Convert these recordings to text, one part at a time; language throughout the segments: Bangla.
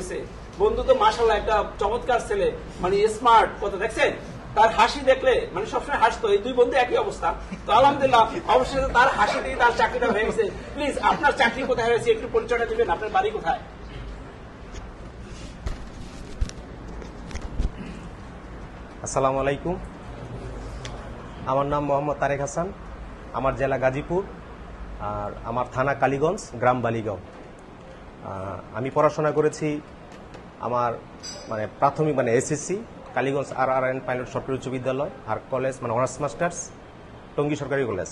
হয়েছে। বন্ধু তো মাশাআল্লাহ একটা চমৎকার ছেলে, মানে স্মার্ট, কথা দেখছেন তার হাসি দেখলে মানে সবসময় হাসতো। এই দুই বন্ধু একই অবস্থা। তো আলহামদুলিল্লাহ অবশেষে তার হাসি দিয়ে তার চাকরিটা হয়ে গেছে। প্লিজ আপনার চাকরি কোথায় হয়েছে একটু পরিচয়টা দিবেন, আপনার বাড়ি কোথায়? আসসালামু আলাইকুম, আমার নাম মোহাম্মদ তারেক হাসান, আমার জেলা গাজীপুর, আর আমার থানা কালীগঞ্জ, গ্রাম বালিগাঁও। আমি পড়াশোনা করেছি আমার মানে প্রাথমিক মানে এসএসসি কালীগঞ্জ RRN পাইলট সরকারি উচ্চ বিদ্যালয়, আর কলেজ মানে অনার্স মাস্টার্স টঙ্গী সরকারি কলেজ,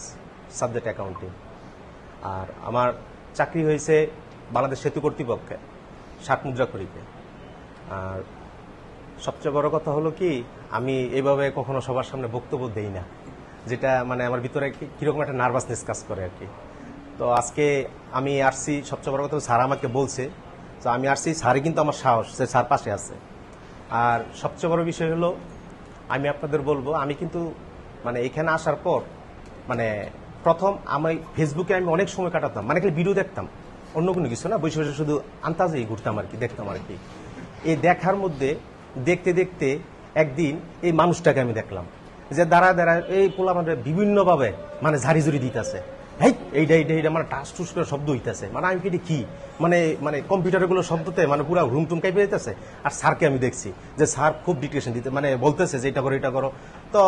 সাবজেক্ট অ্যাকাউন্টিং। আর আমার চাকরি হয়েছে বাংলাদেশ সেতু কর্তৃপক্ষে 60 মুদ্রা করিতে। আর সবচেয়ে বড় কথা হলো কি, আমি এইভাবে কখনো সবার সামনে বক্তব্য দেই না, যেটা মানে আমার ভিতরে কিরকম একটা নার্ভাসনেস কাজ করে আর কি। তো আজকে আমি আসছি, সবচেয়ে বড় কথা স্যার আমাকে বলছে, তো আমি আসছি, স্যারই কিন্তু আমার সাহস, সে স্যার পাশে আছে। আর সবচেয়ে বড় বিষয় হলো আমি আপনাদের বলবো, আমি কিন্তু মানে এখানে আসার পর মানে প্রথম আমি ফেসবুকে আমি অনেক সময় কাটাতাম, মানে খালি ভিডিও দেখতাম, অন্য কোনো কিছু না, বসে বসে শুধু আন্তাজেই ঘুরতাম আর কি, দেখতাম আর কি। এই দেখার মধ্যে দেখতে দেখতে একদিন এই মানুষটাকে আমি দেখলাম যে দাঁড়ায় দাঁড়ায় এই পোলা মানে বিভিন্নভাবে মানে ঝাড়ি ঝুড়ি দিতেছে, এইটা এইটা এইটা মানে টাস টুস করে শব্দ হইতেছে, মানে আমি কি মানে মানে কম্পিউটার গুলো শব্দতে মানে পুরো রুম টুম কাইপে যেতেছে। আর স্যারকে আমি দেখছি যে স্যার খুব ডিকটেশন দিতে মানে বলতেছে যে এটা করো এটা করো। তো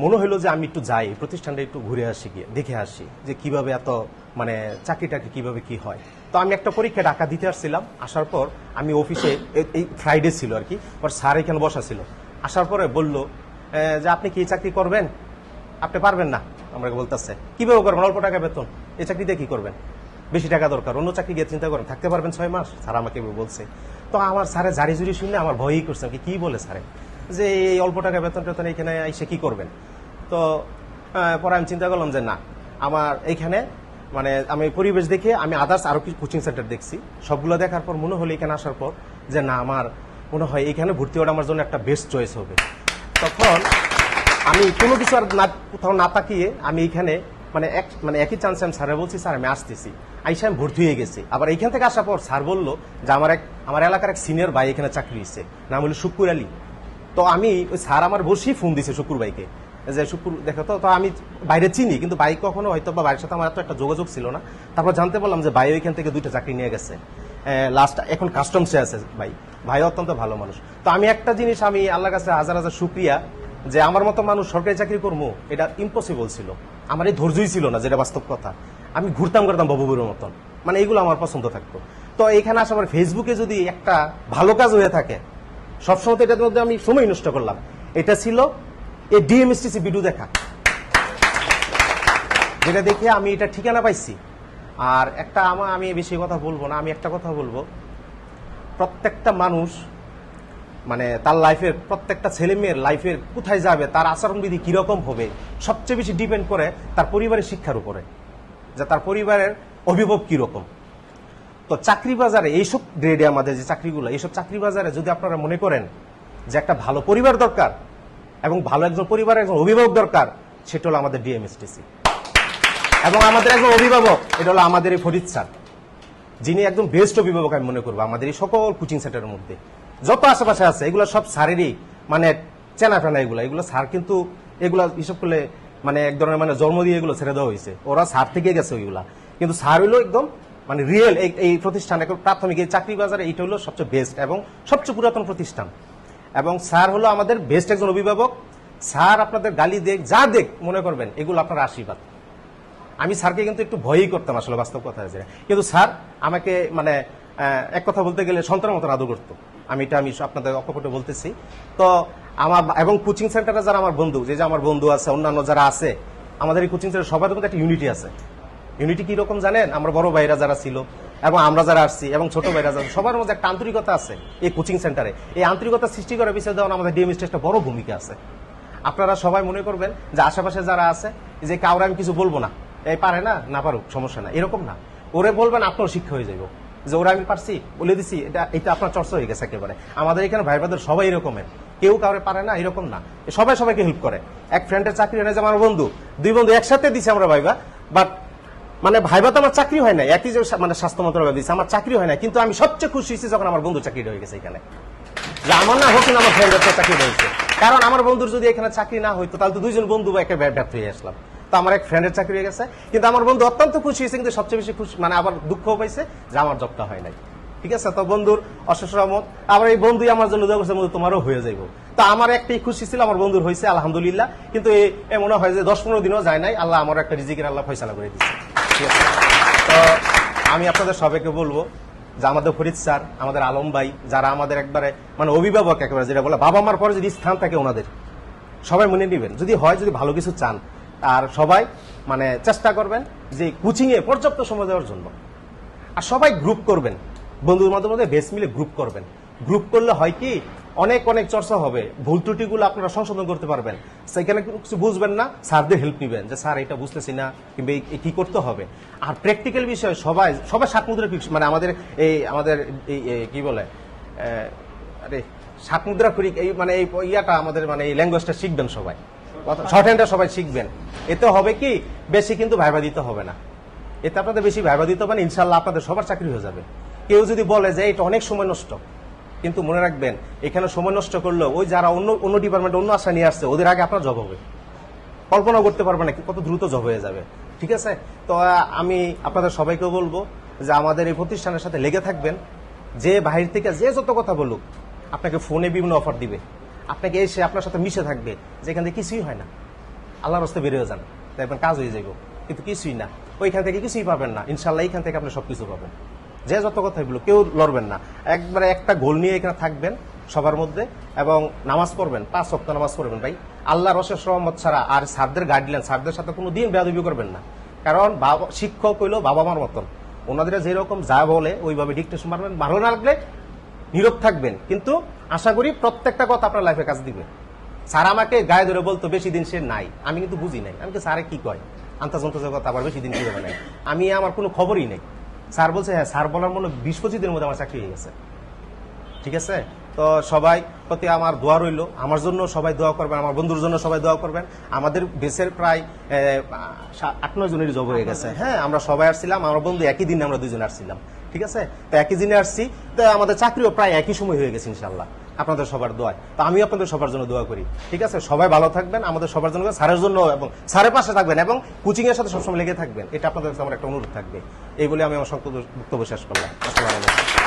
মনে হলো যে আমি একটু যাই প্রতিষ্ঠানটা একটু ঘুরে আসি, গিয়ে দেখে আসি যে কিভাবে এত মানে চাকরিটাকে কিভাবে কি হয়। তো আমি একটা পরীক্ষা ঢাকা দিতে আসছিলাম, আসার পর আমি অফিসে এই ফ্রাইডে ছিল আর কি, ওর স্যার এখানে বসা ছিল। আসার পরে বলল যে আপনি কি চাকরি করবেন, আপনি পারবেন না। আমাকে বলতেছে কিভাবে করবেন, অল্প টাকা বেতন, এই চাকরিতে কি করবেন, বেশি টাকা দরকার, অন্য চাকরি গিয়ে চিন্তা করেন, থাকতে পারবেন 6 মাস, স্যার আমাকে বলছে। তো আমার স্যারের জারি জুড়ি শুনলে আমার ভয়ই করছে, কি বলে স্যারে যে এই অল্প টাকা বেতন টেতন এখানে এসে কি করবেন। তো পরে আমি চিন্তা করলাম যে না, আমার এইখানে মানে আমি পরিবেশ দেখে আমি আদার্স আরো কিছু কোচিং সেন্টার দেখছি, সবগুলো দেখার পর মনে হলো এখানে আসার পর যে না, আমার মনে হয় এখানে ভর্তি হওয়াটা আমার জন্য একটা বেস্ট চয়েস হবে। তখন আমি কোনো কিছু আর না কোথাও না তাকিয়ে আমি এখানে মানে একই চান্সে আমি স্যারে বলছি স্যার আমি আসতেছি, আইসা আমি ভর্তি হয়ে গেছি। আবার এইখান থেকে আসার পর স্যার বললো যে আমার এলাকার এক সিনিয়র ভাই এখানে চাকরি হয়েছে, নাম হলো শুক্কুর আলী। তো আমি ওই স্যার আমার বসেই ফোন দিছে শুক্কুর ভাইকে যে শুক্কুর দেখো তো আমি বাইরে চিনি কিন্তু ভাই কখনো হয়তো বা ভাইয়ের সাথে আমার এত একটা যোগাযোগ ছিল না। তারপর জানতে পারলাম যে ভাই ওইখান থেকে 2টা চাকরি নিয়ে গেছে, লাস্ট এখন কাস্টমসে আছে। ভাই অত্যন্ত ভালো মানুষ। তো আমি একটা জিনিস আমি আল্লাহর কাছে হাজার হাজার শুকরিয়া যে আমার মতো মানুষ সরকারি চাকরি করবো এটা ইম্পসিবল ছিল, আমার এই ধৈর্যই ছিল না, যেটা বাস্তব কথা। আমি ঘুরতাম বাবুবুরের মতন, মানে এইগুলো আমার পছন্দ থাকতো। তো এখানে আসার পর ফেসবুকে যদি একটা ভালো কাজ হয়ে থাকে, সবসময় তো এটার মধ্যে আমি সময় নষ্ট করলাম। এটা ছিল এই ডিএমএসটিসি ভিডিও দেখা, যেটা দেখে আমি এটা ঠিকানা পাইছি। আর একটা আমি বেশি কথা বলবো না, আমি একটা কথা বলবো, প্রত্যেকটা মানুষ মানে তার লাইফের প্রত্যেকটা ছেলে মেয়ের লাইফের কোথায় যাবে, তার আচরণবিধি কিরকম হবে, সবচেয়ে বেশি ডিপেন্ড করে তার পরিবারের শিক্ষার উপরে, যে তার পরিবারের অভিভাবক কিরকম। তো চাকরি বাজারে এইসব গ্রেডে আমাদের যে চাকরিগুলো, এইসব চাকরি বাজারে যদি আপনারা মনে করেন যে একটা ভালো পরিবার দরকার এবং ভালো একজন পরিবারের একজন অভিভাবক দরকার, সেটা হলো আমাদের ডিএমএসটিসি। এবং আমাদের একজন অভিভাবক, এটা হলো আমাদের এই ফরিদ স্যার, যিনি একদম বেস্ট অভিভাবক আমি মনে করবো আমাদের এই সকল কোচিং সেন্টারের মধ্যে যত আশেপাশে আছে। এগুলো সব স্যারেরই মানে চেনাফেনা, এগুলো স্যার কিন্তু এগুলা হিসাব করলে মানে এক ধরনের মানে জন্ম দিয়ে এগুলো ছেড়ে দেওয়া হয়েছে, ওরা স্যার থেকে গেছে ওইগুলা। কিন্তু স্যার হইলো একদম মানে রিয়েল এই প্রতিষ্ঠান, প্রাথমিক এই চাকরি বাজারে এইটা হলো সবচেয়ে বেস্ট এবং সবচেয়ে পুরাতন প্রতিষ্ঠান। এবং স্যার হলো আমাদের বেস্ট একজন অভিভাবক। স্যার আপনাদের গালি দেখ যা দেখ মনে করবেন এগুলো আপনার আশীর্বাদ। আমি স্যারকে কিন্তু একটু ভয়ই করতাম আসলে, বাস্তব কথা আছে। কিন্তু স্যার আমাকে মানে এক কথা বলতে গেলে সন্তানের মতো আদর করতো। আমি আপনাদের অকপটে বলতেছি। তো আমার এবং কোচিং সেন্টারে যারা আমার বন্ধু, যে আমার বন্ধু আছে, অন্যান্য যারা আছে, আমাদের এই কোচিং সেন্টারে সবার মধ্যে একটা ইউনিটি আছে। ইউনিটি কি রকম জানেন? আমরা বড় ভাইরা যারা ছিল এবং আমরা যারা আসছি এবং ছোট ভাইরা যারা, সবার মধ্যে একটা আন্তরিকতা আছে এই কোচিং সেন্টারে। এই আন্তরিকতা সৃষ্টি করার বিষয়ে যেমন আমাদের ডিএমএসটি একটা বড় ভূমিকা আছে। আপনারা সবাই মনে করবেন যে আশেপাশে যারা আছে যে কাউরে আমি কিছু বলবো না, এই পারে না, না পারুক সমস্যা না, এরকম না। ওরে বলবেন আপনার শিক্ষা হয়ে যাবো যে ওরা আমি পারছি বলে দিছি, এটা আপনার চর্চা হয়ে গেছে একেবারে। আমাদের এখানে ভাই ব্রাদার সবাই এরকমের, কেউ কাউরে পারে না এরকম না, সবাই সবাইকে হেল্প করে। এক ফ্রেন্ডের চাকরি হয়ে আমার বন্ধু, 2 বন্ধু একসাথে দিছে আমরা ভাইবা, বাট মানে ভাইবা তো আমার চাকরি হয় না, একই যে মানে স্বাস্থ্য মন্ত্রণালয় দিচ্ছে, আমার চাকরি হয় না, কিন্তু আমি সবচেয়ে খুশি হয়েছি যখন আমার বন্ধু চাকরি হয়ে গেছে এখানে, যে আমার না হোক না আমার ফ্রেন্ডের চাকরি হয়েছে। কারণ আমার বন্ধুর যদি এখানে চাকরি না হইতো তাহলে তো দুইজন বন্ধু একটা ব্যর্থ হয়ে আসলাম। তো আমার এক ফ্রেন্ডের চাকরি হয়ে গেছে, কিন্তু আমার বন্ধু অত্যন্ত খুশি হয়েছে, কিন্তু সবচেয়ে বেশি খুশি মানে আবার দুঃখ পাইছে যে আমার জবটা হয় নাই। ঠিক আছে, তো বন্ধুর অশেষ রহমত, আবার এই বন্ধুই আমার জন্য দোয়া করছে, তোমারও হয়ে যাইব। তো আমার একটাই খুশি ছিল, আমার বন্ধুর হয়েছে আলহামদুলিল্লাহ, কিন্তু মনে হয় যে 10-15 দিনও যায় নাই, আল্লাহ আমার একটা রিজিকের আল্লাহ ফয়সালা করে দিচ্ছে। ঠিক আছে, তো আমি আপনাদের সবাইকে বলবো যে আমাদের ফরিদ স্যার, আমাদের আলম ভাই, যারা আমাদের একবারে মানে অভিভাবক, একেবারে যেটা বলে বাবা মার পরে যদি স্থান থাকে ওনাদের, সবাই মনে নেবেন যদি হয়, যদি ভালো কিছু চান, আর সবাই মানে চেষ্টা করবেন যে কোচিং এ পর্যাপ্ত সময় দেওয়ার জন্য। আর সবাই গ্রুপ করবেন, বন্ধুর মধ্যে বেশ মিলে গ্রুপ করবেন। গ্রুপ করলে হয় কি, অনেক অনেক চর্চা হবে, ভুল ত্রুটিগুলো আপনারা সংশোধন করতে পারবেন। সেখানে কিছু বুঝবেন না, স্যারদের হেল্প নেবেন যে স্যার এটা বুঝতেছি না, কিংবা কি করতে হবে। আর প্র্যাকটিক্যাল বিষয় সবাই সাত মুদ্রা মানে আমাদের আমাদের কি বলে আরে সাত মুদ্রা করি, এই মানে এই ইয়াটা আমাদের মানে এই ল্যাঙ্গুয়েজটা শিখবেন সবাই, শর্ট হ্যান্ডটা সবাই শিখবেন। এতে হবে কি, বেশি কিন্তু ভাইবা দিতে হবে না, এতে আপনাদের বেশি ভাইবা দিতে হবে না, ইনশাল্লাহ আপনাদের সবার চাকরি হয়ে যাবে। কেউ যদি বলে যে এটা অনেক সময় নষ্ট, কিন্তু মনে রাখবেন এখানে সময় নষ্ট করলেও ওই যারা অন্য ডিপার্টমেন্টে অন্য আশা নিয়ে আসছে ওদের আগে আপনার জব হবে, কল্পনা করতে পারবেন না কত দ্রুত জব হয়ে যাবে। ঠিক আছে, তো আমি আপনাদের সবাইকেও বলবো যে আমাদের এই প্রতিষ্ঠানের সাথে লেগে থাকবেন। যে বাহির থেকে যে যত কথা বলুক, আপনাকে ফোনে বিভিন্ন অফার দিবে, আপনাকে এসে আপনার সাথে মিশে থাকবে, যেখান থেকে কিছুই হয় না, আল্লাহর রাস্তায় বেরিয়ে যান, দেখবেন কাজ হয়ে যাবে, কিন্তু কিছুই না, ওইখান থেকে কিছুই পাবেন না। ইনশাল্লাহ এইখান থেকে আপনি সবকিছু পাবেন। যে যত কথা বলো কেউ লড়বেন না, একবারে একটা গোল নিয়ে এখানে থাকবেন সবার মধ্যে, এবং নামাজ পড়বেন, 5 ওয়াক্ত নামাজ পড়বেন ভাই, আল্লাহর অশেষ রহমত ছাড়া। আর স্যারদের গাইডলাইন, স্যারদের সাথে কোনো দিন বেয়াদবি করবেন না, কারণ শিক্ষক হইলো বাবা মার মতন, ওনাদের যেরকম যা বলে ওইভাবে ডিকটেশন মারবেন, ভালো না লাগলে নীরব থাকবেন, কিন্তু আশা করি প্রত্যেকটা কথা আপনার লাইফে কাজ দিবে। স্যার আমাকে গায়ে ধরে বলতো বেশি দিন সে নাই, আমি কিন্তু বুঝি নাই, আমি স্যারে কি কয় আন্তাজন্তাজের কথা, আবার বেশি দিন কি হবে নাই, আমি আমার কোনো খবরই নেই। স্যার বলছে হ্যাঁ, স্যার বলার মনে 20-25 দিনের মধ্যে আমার চাকরি হয়ে গেছে। ঠিক আছে, তো সবাই প্রতি আমার দোয়া রইল, আমার জন্য সবাই দোয়া করবেন, আমার বন্ধুর জন্য সবাই দোয়া করবেন। আমাদের বেসের প্রায় 8-9 জনের জব হয়ে গেছে। হ্যাঁ, আমরা সবাই আসছিলাম, আমার বন্ধু একই দিনে আমরা 2 জন আসছিলাম। ঠিক আছে, তো একই দিনে আসছি, তো আমাদের চাকরিও প্রায় একই সময় হয়ে গেছে ইনশাল্লাহ, আপনাদের সবার দোয়ায়। তো আমি আপনাদের সবার জন্য দোয়া করি। ঠিক আছে, সবাই ভালো থাকবেন, আমাদের সবার জন্য, স্যারের জন্য, এবং স্যারের পাশে থাকবেন, এবং কোচিং এর সাথে সবসময় লেগে থাকবেন, এটা আপনাদের কাছে আমার একটা অনুরোধ থাকবে। এই বলে আমি আমার সংক্ষিপ্ত বক্তব্য শেষ করলাম। আসসালামু আলাইকুম।